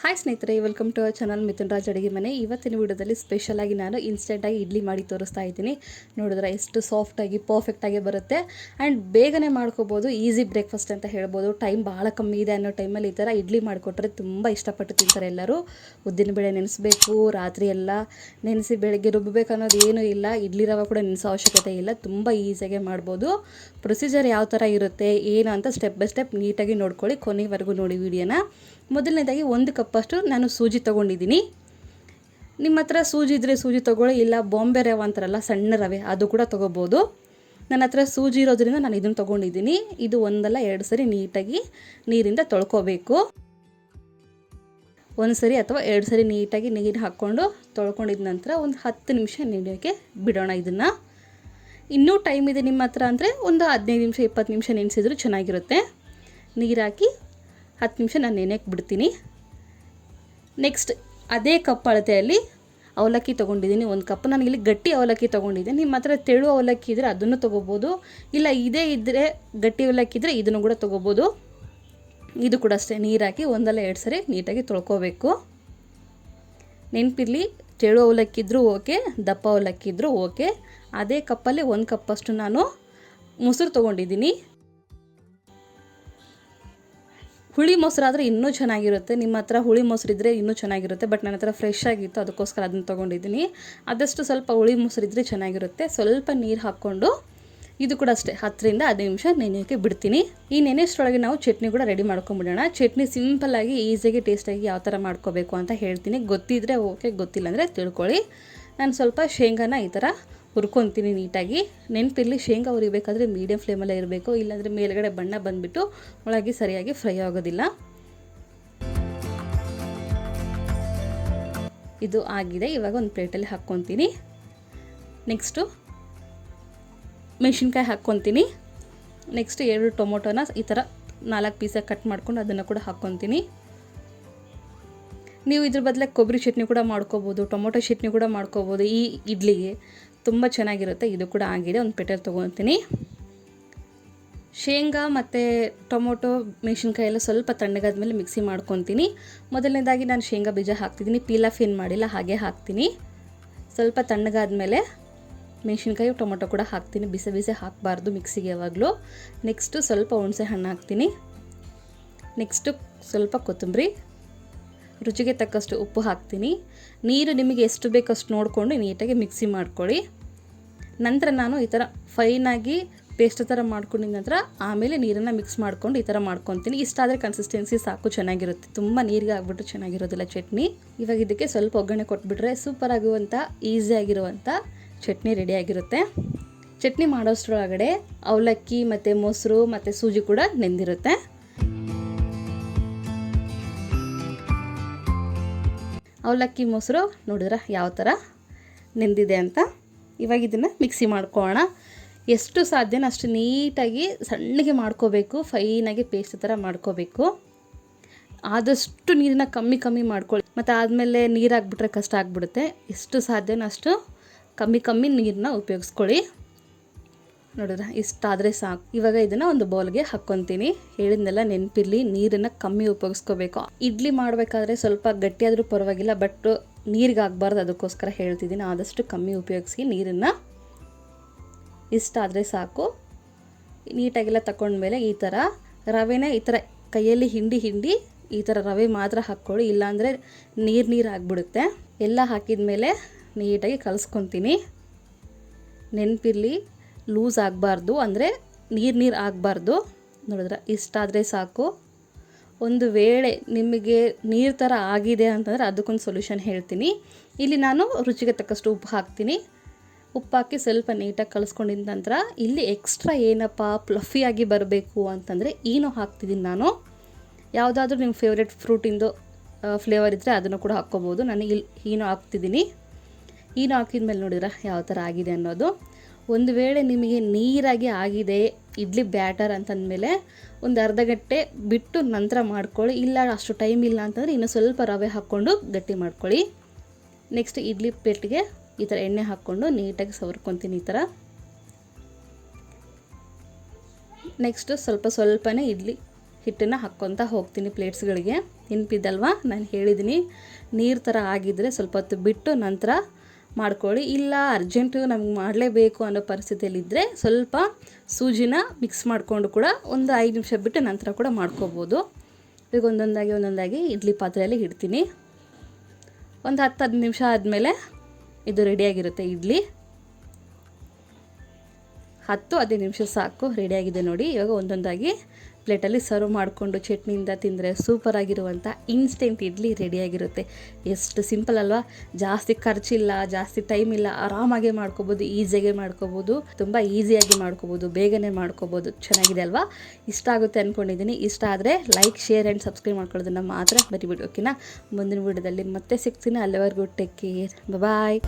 Hi ಸ್ನೇಹಿತರೆ, welcome to our channel Mithun Raj ಅಡುಗೆ ಮನೆ. ಇವತ್ತಿನ ವಿಡಿಯೋದಲ್ಲಿ ಸ್ಪೆಷಲಾಗಿ ನಾನು ಇನ್ಸ್ಟೆಂಟಾಗಿ ಇಡ್ಲಿ ಮಾಡಿ ತೋರಿಸ್ತಾ ಇದ್ದೀನಿ. ನೋಡಿದ್ರೆ ಎಷ್ಟು ಸಾಫ್ಟಾಗಿ ಪರ್ಫೆಕ್ಟಾಗಿ ಬರುತ್ತೆ ಆ್ಯಂಡ್ ಬೇಗನೆ ಮಾಡ್ಕೋಬೋದು. ಈಸಿ ಬ್ರೇಕ್ಫಾಸ್ಟ್ ಅಂತ ಹೇಳ್ಬೋದು. ಟೈಮ್ ಭಾಳ ಕಮ್ಮಿ ಇದೆ ಅನ್ನೋ ಟೈಮಲ್ಲಿ ಈ ಥರ ಇಡ್ಲಿ ಮಾಡಿಕೊಟ್ರೆ ತುಂಬ ಇಷ್ಟಪಟ್ಟು ತಿಂತಾರೆ ಎಲ್ಲರೂ. ಉದ್ದಿನಬೇಳೆ ನೆನೆಸಬೇಕು, ರಾತ್ರಿ ಎಲ್ಲ ನೆನೆಸಿ ಬೆಳಗ್ಗೆ ರುಬ್ಬಬೇಕು ಅನ್ನೋದು ಏನೂ ಇಲ್ಲ. ಇಡ್ಲಿ ರವೆ ಕೂಡ ನೆನೆಸೋ ಅವಶ್ಯಕತೆ ಇಲ್ಲ. ತುಂಬ ಈಸಿಯಾಗಿ ಮಾಡ್ಬೋದು. ಪ್ರೊಸೀಜರ್ ಯಾವ ಥರ ಇರುತ್ತೆ ಏನು ಅಂತ ಸ್ಟೆಪ್ ಬೈ ಸ್ಟೆಪ್ ನೀಟಾಗಿ ನೋಡ್ಕೊಳ್ಳಿ. ಕೊನೆವರೆಗೂ ನೋಡಿ ವಿಡಿಯೋನ. ಮೊದಲನೇದಾಗಿ 1 ಕಪ್ಪಷ್ಟು ನಾನು ಸೂಜಿ ತೊಗೊಂಡಿದ್ದೀನಿ. ನಿಮ್ಮ ಹತ್ರ ಸೂಜಿ ಇದ್ದರೆ ಸೂಜಿ ತೊಗೊಳ್ಳಿ, ಇಲ್ಲ ಬಾಂಬೆ ರವೆ ಅಂತಾರಲ್ಲ ಸಣ್ಣ ರವೆ ಅದು ಕೂಡ ತೊಗೋಬೋದು. ನನ್ನ ಹತ್ರ ಸೂಜಿ ಇರೋದ್ರಿಂದ ನಾನು ಇದನ್ನು ತೊಗೊಂಡಿದ್ದೀನಿ. ಇದು 1-2 ಸರಿ ನೀಟಾಗಿ ನೀರಿಂದ ತೊಳ್ಕೊಬೇಕು. 1 ಸರಿ ಅಥವಾ 2 ಸರಿ ನೀಟಾಗಿ ನೀರು ಹಾಕ್ಕೊಂಡು ತೊಳ್ಕೊಂಡಿದ ನಂತರ ಒಂದು 10 ನಿಮಿಷ ನೆನೆಯೋಕ್ಕೆ ಬಿಡೋಣ. ಇದನ್ನು ಇನ್ನೂ ಟೈಮ್ ಇದೆ ನಿಮ್ಮ ಹತ್ರ ಅಂದರೆ ಒಂದು 15 ನಿಮಿಷ 20 ನಿಮಿಷ ನೆನೆಸಿದ್ರು ಚೆನ್ನಾಗಿರುತ್ತೆ. ನೀರು ಹಾಕಿ 10 ನಿಮಿಷ ನಾನು ನೆನೆಯಕ್ಕೆ ಬಿಡ್ತೀನಿ. ನೆಕ್ಸ್ಟ್ ಅದೇ ಕಪ್ ಅಳತೆಯಲ್ಲಿ ಅವಲಕ್ಕಿ ತೊಗೊಂಡಿದ್ದೀನಿ. 1 ಕಪ್. ನಾನು ಇಲ್ಲಿ ಗಟ್ಟಿ ಅವಲಕ್ಕಿ ತೊಗೊಂಡಿದ್ದೀನಿ. ನಿಮ್ಮ ಹತ್ರ ತೆಳು ಅವಲಕ್ಕಿ ಇದ್ದರೆ ಅದನ್ನು ತೊಗೋಬೋದು, ಇಲ್ಲ ಇದೇ ಇದ್ದರೆ ಗಟ್ಟಿ ಅವಲಕ್ಕಿ ಇದ್ದರೆ ಇದನ್ನು ಕೂಡ ತೊಗೋಬೋದು. ಇದು ಕೂಡ ಅಷ್ಟೇ, ನೀರು ಹಾಕಿ 1-2 ಸರಿ ನೀಟಾಗಿ ತೊಳ್ಕೊಬೇಕು. ನೆನಪಿರಲಿ, ತೆಳು ಅವಲಕ್ಕಿ ಇದ್ದರೂ ಓಕೆ, ದಪ್ಪ ಅವಲಕ್ಕಿ ಇದ್ದರೂ ಓಕೆ. ಅದೇ ಕಪ್ಪಲ್ಲಿ 1 ಕಪ್ಪಷ್ಟು ನಾನು ಮೊಸರು ತೊಗೊಂಡಿದ್ದೀನಿ. ಹುಳಿ ಮೊಸರಾದರೆ ಇನ್ನೂ ಚೆನ್ನಾಗಿರುತ್ತೆ. ನಿಮ್ಮ ಹತ್ರ ಹುಳಿ ಮೊಸರಿದ್ದರೆ ಇನ್ನೂ ಚೆನ್ನಾಗಿರುತ್ತೆ. ಬಟ್ ನನ್ನ ಹತ್ರ ಫ್ರೆಶ್ ಆಗಿತ್ತು, ಅದಕ್ಕೋಸ್ಕರ ಅದನ್ನು ತೊಗೊಂಡಿದ್ದೀನಿ. ಆದಷ್ಟು ಸ್ವಲ್ಪ ಹುಳಿ ಮೊಸರಿದ್ದರೆ ಚೆನ್ನಾಗಿರುತ್ತೆ. ಸ್ವಲ್ಪ ನೀರು ಹಾಕ್ಕೊಂಡು ಇದು ಕೂಡ ಅಷ್ಟೇ 10-15 ನಿಮಿಷ ನೆನೆಯೋಕ್ಕೆ ಬಿಡ್ತೀನಿ. ಈ ನೆನೆಯಷ್ಟರೊಳಗೆ ನಾವು ಚಟ್ನಿ ಕೂಡ ರೆಡಿ ಮಾಡ್ಕೊಂಬಿಡೋಣ. ಚಟ್ನಿ ಸಿಂಪಲ್ಲಾಗಿ ಈಸಿಯಾಗಿ ಟೇಸ್ಟಾಗಿ ಯಾವ ಥರ ಮಾಡ್ಕೋಬೇಕು ಅಂತ ಹೇಳ್ತೀನಿ. ಗೊತ್ತಿದ್ದರೆ ಓಕೆ, ಗೊತ್ತಿಲ್ಲ ಅಂದರೆ ತಿಳ್ಕೊಳ್ಳಿ. ನಾನು ಸ್ವಲ್ಪ ಶೇಂಗಾನ ಈ ಥರ ಹುರ್ಕೊತೀನಿ ನೀಟಾಗಿ. ನೆನಪಿರಲಿ, ಶೇಂಗಾ ಹುರಿಬೇಕಾದ್ರೆ ಮೀಡಿಯಮ್ ಫ್ಲೇಮಲ್ಲೇ ಇರಬೇಕು, ಇಲ್ಲಾಂದರೆ ಮೇಲ್ಗಡೆ ಬಣ್ಣ ಬಂದುಬಿಟ್ಟು ಒಳಗೆ ಸರಿಯಾಗಿ ಫ್ರೈ ಆಗೋದಿಲ್ಲ. ಇದು ಆಗಿದೆ. ಇವಾಗ ಒಂದು ಪ್ಲೇಟಲ್ಲಿ ಹಾಕ್ಕೊತೀನಿ. ನೆಕ್ಸ್ಟು ಮೆಣಸಿನ್ಕಾಯಿ ಹಾಕ್ಕೊತೀನಿ. ನೆಕ್ಸ್ಟ್ 2 ಟೊಮೊಟೊನ ಈ ಥರ 4 ಪೀಸಾಗಿ ಕಟ್ ಮಾಡ್ಕೊಂಡು ಅದನ್ನು ಕೂಡ ಹಾಕ್ಕೊತೀನಿ. ನೀವು ಇದ್ರ ಬದಲಾಗಿ ಕೊಬ್ಬರಿ ಚಟ್ನಿ ಕೂಡ ಮಾಡ್ಕೋಬೋದು, ಟೊಮೊಟೊ ಚಟ್ನಿ ಕೂಡ ಮಾಡ್ಕೋಬೋದು. ಈ ಇಡ್ಲಿಗೆ ತುಂಬ ಚೆನ್ನಾಗಿರುತ್ತೆ. ಇದು ಕೂಡ ಆಗಿದೆ. ಒಂದು ಪ್ಲೇಟಲ್ಲಿ ತೊಗೊತೀನಿ. ಶೇಂಗಾ ಮತ್ತು ಟೊಮೊಟೊ ಮೆಣಸಿನ್ಕಾಯಿ ಎಲ್ಲ ಸ್ವಲ್ಪ ತಣ್ಣಗಾದ್ಮೇಲೆ ಮಿಕ್ಸಿ ಮಾಡ್ಕೊತೀನಿ. ಮೊದಲನೇದಾಗಿ ನಾನು ಶೇಂಗಾ ಬೀಜ ಹಾಕ್ತಿದ್ದೀನಿ. ಪೀಲಾಫ್ ಏನು ಮಾಡಿಲ್ಲ, ಹಾಗೆ ಹಾಕ್ತೀನಿ. ಸ್ವಲ್ಪ ತಣ್ಣಗಾದ್ಮೇಲೆ ಮೆಣಸಿನ್ಕಾಯಿ ಟೊಮೊಟೊ ಕೂಡ ಹಾಕ್ತೀನಿ. ಬಿಸಿ ಬಿಸಿ ಹಾಕಬಾರ್ದು ಮಿಕ್ಸಿಗೆ ಯಾವಾಗಲೂ. ನೆಕ್ಸ್ಟು ಸ್ವಲ್ಪ ಹುಣಸೆ ಹಣ್ಣು ಹಾಕ್ತೀನಿ. ನೆಕ್ಸ್ಟು ಸ್ವಲ್ಪ ಕೊತ್ತಂಬರಿ, ರುಚಿಗೆ ತಕ್ಕಷ್ಟು ಉಪ್ಪು ಹಾಕ್ತೀನಿ. ನೀರು ನಿಮಗೆ ಎಷ್ಟು ಬೇಕಷ್ಟು ನೋಡಿಕೊಂಡು ನೀಟಾಗಿ ಮಿಕ್ಸಿ ಮಾಡ್ಕೊಳ್ಳಿ. ನಂತರ ನಾನು ಈ ಥರ ಫೈನಾಗಿ ಪೇಸ್ಟ್ ಥರ ಮಾಡ್ಕೊಂಡಿದ ನಂತರ ಆಮೇಲೆ ನೀರನ್ನು ಮಿಕ್ಸ್ ಮಾಡ್ಕೊಂಡು ಈ ಥರ ಮಾಡ್ಕೊತೀನಿ. ಇಷ್ಟಾದರೆ ಕನ್ಸಿಸ್ಟೆನ್ಸಿ ಸಾಕು, ಚೆನ್ನಾಗಿರುತ್ತೆ. ತುಂಬ ನೀರಿಗೆ ಆಗ್ಬಿಟ್ಟು ಚೆನ್ನಾಗಿರೋದಿಲ್ಲ ಚಟ್ನಿ. ಇವಾಗ ಇದಕ್ಕೆ ಸ್ವಲ್ಪ ಒಗ್ಗರಣೆ ಕೊಟ್ಬಿಟ್ರೆ ಸೂಪರ್ ಆಗುವಂಥ ಈಸಿಯಾಗಿರುವಂಥ ಚಟ್ನಿ ರೆಡಿಯಾಗಿರುತ್ತೆ. ಚಟ್ನಿ ಮಾಡೋಷ್ಟರೊಳಗಡೆ ಅವಲಕ್ಕಿ ಮತ್ತು ಮೊಸರು ಮತ್ತು ಸೂಜಿ ಕೂಡ ನೆಂದಿರುತ್ತೆ. ಅವಲಕ್ಕಿ ಮೊಸರು ನೋಡಿದ್ರೆ ಯಾವ ಥರ ನೆಂದಿದೆ ಅಂತ. ಇವಾಗ ಇದನ್ನು ಮಿಕ್ಸಿ ಮಾಡ್ಕೊಳ್ಳೋಣ. ಎಷ್ಟು ಸಾಧ್ಯನೋ ಅಷ್ಟು ನೀಟಾಗಿ ಸಣ್ಣಗೆ ಮಾಡ್ಕೋಬೇಕು. ಫೈನಾಗಿ ಪೇಸ್ಟ್ ಥರ ಮಾಡ್ಕೋಬೇಕು. ಆದಷ್ಟು ನೀರನ್ನ ಕಮ್ಮಿ ಮಾಡ್ಕೊಳ್ಳಿ. ಮತ್ತು ಆದಮೇಲೆ ನೀರು ಹಾಕ್ಬಿಟ್ರೆ ಕಷ್ಟ ಆಗಿಬಿಡುತ್ತೆ. ಎಷ್ಟು ಸಾಧ್ಯನೋ ಅಷ್ಟು ಕಮ್ಮಿ ನೀರನ್ನ ಉಪಯೋಗಿಸ್ಕೊಳ್ಳಿ. ನೋಡಿದ್ರೆ ಇಷ್ಟಾದರೆ ಸಾಕು. ಇವಾಗ ಇದನ್ನು ಒಂದು ಬೌಲ್ಗೆ ಹಾಕ್ಕೊತೀನಿ. ಹೇಳಿದ್ನೆಲ್ಲ ನೆನಪಿರಲಿ, ನೀರನ್ನು ಕಮ್ಮಿ ಉಪಯೋಗಿಸ್ಕೋಬೇಕು. ಇಡ್ಲಿ ಮಾಡಬೇಕಾದ್ರೆ ಸ್ವಲ್ಪ ಗಟ್ಟಿಯಾದರೂ ಪರವಾಗಿಲ್ಲ, ಬಟ್ ನೀರಿಗೆ ಆಗಬಾರ್ದು, ಅದಕ್ಕೋಸ್ಕರ ಹೇಳ್ತಿದ್ದೀನಿ. ಆದಷ್ಟು ಕಮ್ಮಿ ಉಪಯೋಗಿಸಿ ನೀರನ್ನು. ಇಷ್ಟಾದರೆ ಸಾಕು. ನೀಟಾಗೆಲ್ಲ ತಗೊಂಡ್ಮೇಲೆ ಈ ಥರ ರವೆನ ಈ ಥರ ಕೈಯಲ್ಲಿ ಹಿಂಡಿ ಈ ಥರ ರವೆ ಮಾತ್ರ ಹಾಕ್ಕೊಳ್ಳಿ, ಇಲ್ಲಾಂದರೆ ನೀರು ಆಗಿಬಿಡುತ್ತೆ. ಎಲ್ಲ ಹಾಕಿದ ಮೇಲೆ ನೀಟಾಗಿ ಕಲಿಸ್ಕೊತೀನಿ. ನೆನಪಿರಲಿ, ಲೂಸ್ ಆಗಬಾರ್ದು, ಅಂದರೆ ನೀರು ಆಗಬಾರ್ದು. ನೋಡಿದ್ರೆ ಇಷ್ಟಾದರೆ ಸಾಕು. ಒಂದು ವೇಳೆ ನಿಮಗೆ ನೀರು ಥರ ಆಗಿದೆ ಅಂತಂದರೆ ಅದಕ್ಕೊಂದು ಸೊಲ್ಯೂಷನ್ ಹೇಳ್ತೀನಿ. ಇಲ್ಲಿ ನಾನು ರುಚಿಗೆ ತಕ್ಕಷ್ಟು ಉಪ್ಪು ಹಾಕ್ತೀನಿ. ಉಪ್ಪು ಹಾಕಿ ಸ್ವಲ್ಪ ನೀಟಾಗಿ ಕಲಿಸ್ಕೊಂಡಿದ್ದ ನಂತರ ಇಲ್ಲಿ ಎಕ್ಸ್ಟ್ರಾ ಏನಪ್ಪ ಫ್ಲಫಿಯಾಗಿ ಬರಬೇಕು ಅಂತಂದರೆ ಈನೋ ಹಾಕ್ತಿದ್ದೀನಿ ನಾನು. ಯಾವುದಾದ್ರೂ ನಿಮ್ಮ ಫೇವ್ರೆಟ್ ಫ್ರೂಟಿಂದು ಫ್ಲೇವರ್ ಇದ್ದರೆ ಅದನ್ನು ಕೂಡ ಹಾಕ್ಕೋಬೋದು. ನಾನು ಇಲ್ಲಿ ಈನೋ ಹಾಕ್ತಿದ್ದೀನಿ. ಈನೋ ಹಾಕಿದ ಮೇಲೆ ನೋಡಿದ್ರೆ ಯಾವ ಥರ ಆಗಿದೆ ಅನ್ನೋದು. ಒಂದು ವೇಳೆ ನಿಮಗೆ ನೀರಾಗಿ ಆಗಿದೆ ಇಡ್ಲಿ ಬ್ಯಾಟರ್ ಅಂತಂದಮೇಲೆ ಒಂದು ಅರ್ಧ ಗಂಟೆ ಬಿಟ್ಟು ನಂತರ ಮಾಡ್ಕೊಳ್ಳಿ. ಇಲ್ಲ ಅಷ್ಟು ಟೈಮ್ ಇಲ್ಲ ಅಂತಂದರೆ ಇನ್ನೂ ಸ್ವಲ್ಪ ರವೆ ಹಾಕ್ಕೊಂಡು ಗಟ್ಟಿ ಮಾಡ್ಕೊಳ್ಳಿ. ನೆಕ್ಸ್ಟ್ ಇಡ್ಲಿ ಪ್ಲೇಟ್ಗೆ ಈ ಥರ ಎಣ್ಣೆ ಹಾಕ್ಕೊಂಡು ನೀಟಾಗಿ ಸವರ್ಕೊತೀನಿ ಈ ಥರ. ನೆಕ್ಸ್ಟು ಸ್ವಲ್ಪನೇ ಇಡ್ಲಿ ಹಿಟ್ಟನ್ನು ಹಾಕ್ಕೊತಾ ಹೋಗ್ತೀನಿ ಪ್ಲೇಟ್ಸ್ಗಳಿಗೆ. ನೆನಪಿದ್ದಲ್ವಾ, ನಾನು ಹೇಳಿದ್ದೀನಿ ನೀರು ಥರ ಆಗಿದ್ದರೆ ಸ್ವಲ್ಪ ಹೊತ್ತು ಬಿಟ್ಟು ನಂತರ ಮಾಡ್ಕೊಳ್ಳಿ. ಇಲ್ಲ ಅರ್ಜೆಂಟು ನಮ್ಗೆ ಮಾಡಲೇಬೇಕು ಅನ್ನೋ ಪರಿಸ್ಥಿತಿಯಲ್ಲಿದ್ದರೆ ಸ್ವಲ್ಪ ಸೂಜಿನ ಮಿಕ್ಸ್ ಮಾಡಿಕೊಂಡು ಕೂಡ ಒಂದು 5 ನಿಮಿಷ ಬಿಟ್ಟು ನಂತರ ಕೂಡ ಮಾಡ್ಕೋಬೋದು. ಈಗ ಒಂದೊಂದಾಗಿ ಇಡ್ಲಿ ಪಾತ್ರೆಯಲ್ಲಿ ಇಡ್ತೀನಿ. ಒಂದು 10-15 ನಿಮಿಷ ಆದಮೇಲೆ ಇದು ರೆಡಿಯಾಗಿರುತ್ತೆ ಇಡ್ಲಿ. 10-15 ನಿಮಿಷ ಸಾಕು, ರೆಡಿಯಾಗಿದೆ ನೋಡಿ. ಇವಾಗ ಒಂದೊಂದಾಗಿ ಪ್ಲೇಟಲ್ಲಿ ಸರ್ವ್ ಮಾಡಿಕೊಂಡು ಚಟ್ನಿಯಿಂದ ತಿಂದರೆ ಸೂಪರಾಗಿರುವಂಥ ಇನ್ಸ್ಟೆಂಟ್ ಇಡ್ಲಿ ರೆಡಿಯಾಗಿರುತ್ತೆ. ಎಷ್ಟು ಸಿಂಪಲ್ ಅಲ್ವಾ, ಜಾಸ್ತಿ ಖರ್ಚಿಲ್ಲ, ಜಾಸ್ತಿ ಟೈಮ್ ಇಲ್ಲ, ಆರಾಮಾಗೆ ಮಾಡ್ಕೋಬೋದು, ಈಸಿಯಾಗೆ ಮಾಡ್ಕೋಬೋದು, ತುಂಬ ಈಸಿಯಾಗಿ ಮಾಡ್ಕೋಬೋದು, ಬೇಗನೆ ಮಾಡ್ಕೋಬೋದು. ಚೆನ್ನಾಗಿದೆ ಅಲ್ವಾ? ಇಷ್ಟ ಆಗುತ್ತೆ ಅಂದ್ಕೊಂಡಿದ್ದೀನಿ. ಇಷ್ಟ ಆದರೆ ಲೈಕ್, ಶೇರ್ ಆ್ಯಂಡ್ ಸಬ್ಸ್ಕ್ರೈಬ್ ಮಾಡ್ಕೊಳ್ಳೋದನ್ನು ಮಾತ್ರ ಮರಿಬೇಡಿ. ಓಕೆನಾ? ಮುಂದಿನ ವಿಡಿಯೋದಲ್ಲಿ ಮತ್ತೆ ಸಿಗ್ತೀನಿ. ಅಲ್ಲಿವರೆಗೂ ಟೇಕ್ ಕೇರ್, ಬಾಯ್.